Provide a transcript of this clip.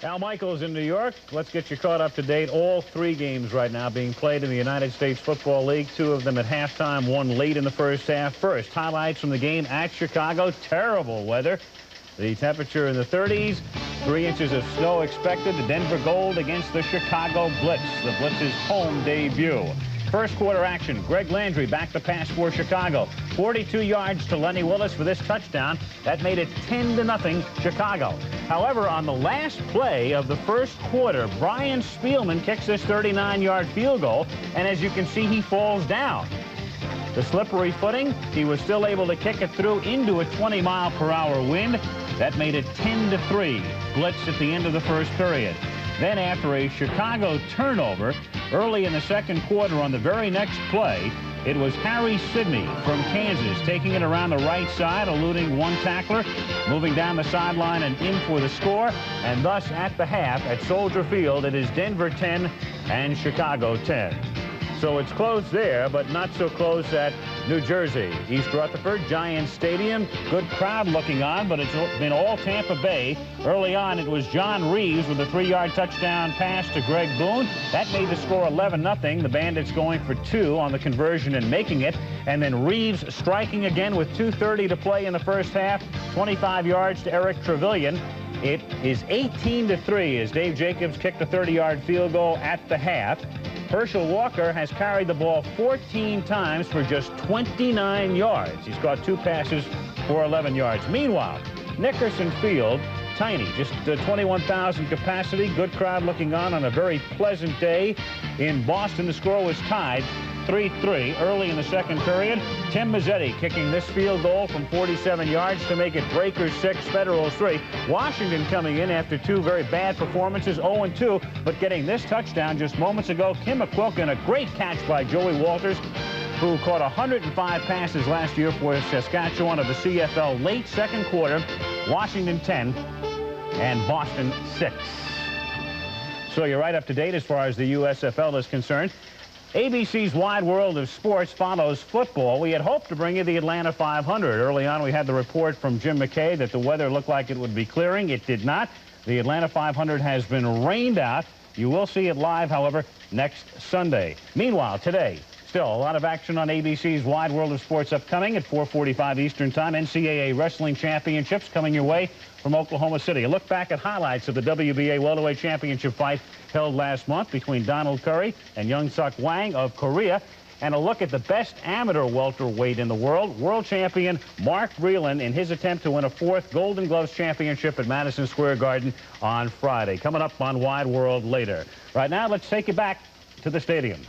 Al Michaels in New York. Let's get you caught up to date. All three games right now being played in the United States Football League. Two of them at halftime, one late in the first half. First, highlights from the game at Chicago. Terrible weather. The temperature in the 30s. 3 inches of snow expected. The Denver Gold against the Chicago Blitz. The Blitz's home debut. First quarter action. Greg Landry back to pass for Chicago. 42 yards to Lenny Willis for this touchdown. That made it 10-0 Chicago. However, on the last play of the first quarter, Brian Spielman kicks this 39-yard field goal, and as you can see, he falls down. The slippery footing, he was still able to kick it through into a 20-mile-per-hour wind. That made it 10-3. Blitz at the end of the first period. Then after a Chicago turnover, early in the second quarter on the very next play, it was Harry Sidney from Kansas taking it around the right side, eluding one tackler, moving down the sideline and in for the score. And thus at the half at Soldier Field, it is Denver 10 and Chicago 10. So it's close there, but not so close at New Jersey. East Rutherford, Giants Stadium. Good crowd looking on, but it's been all Tampa Bay. Early on, it was John Reeves with a 3-yard touchdown pass to Greg Boone. That made the score 11-0. The Bandits going for 2 on the conversion and making it. And then Reeves striking again with 2:30 to play in the first half. 25 yards to Eric Trevelyan. It is 18-3 as Dave Jacobs kicked a 30-yard field goal at the half. Herschel Walker has carried the ball 14 times for just 29 yards. He's caught 2 passes for 11 yards. Meanwhile, Nickerson Field, tiny, just 21,000 capacity. Good crowd looking on a very pleasant day. In Boston, the score was tied 3-3 early in the second period. Tim Mazzetti kicking this field goal from 47 yards to make it Breakers 6, Federals 3. Washington coming in after 2 very bad performances, 0-2, but getting this touchdown just moments ago. Kim McQuilkin, a great catch by Joey Walters, who caught 105 passes last year for Saskatchewan of the CFL. Late second quarter, Washington 10 and Boston 6. So you're right up to date as far as the USFL is concerned. ABC's Wide World of Sports follows football. We had hoped to bring you the Atlanta 500. Early on, we had the report from Jim McKay that the weather looked like it would be clearing. It did not. The Atlanta 500 has been rained out. You will see it live, however, next Sunday. Meanwhile, today, still a lot of action on ABC's Wide World of Sports upcoming at 4:45 Eastern Time. NCAA Wrestling Championships coming your way from Oklahoma City. A look back at highlights of the WBA Welterweight Championship fight held last month between Donald Curry and Young Suk Wang of Korea. And a look at the best amateur welterweight in the world, world champion Mark Breland in his attempt to win a 4th Golden Gloves championship at Madison Square Garden on Friday. Coming up on Wide World later. Right now, let's take you back to the stadium.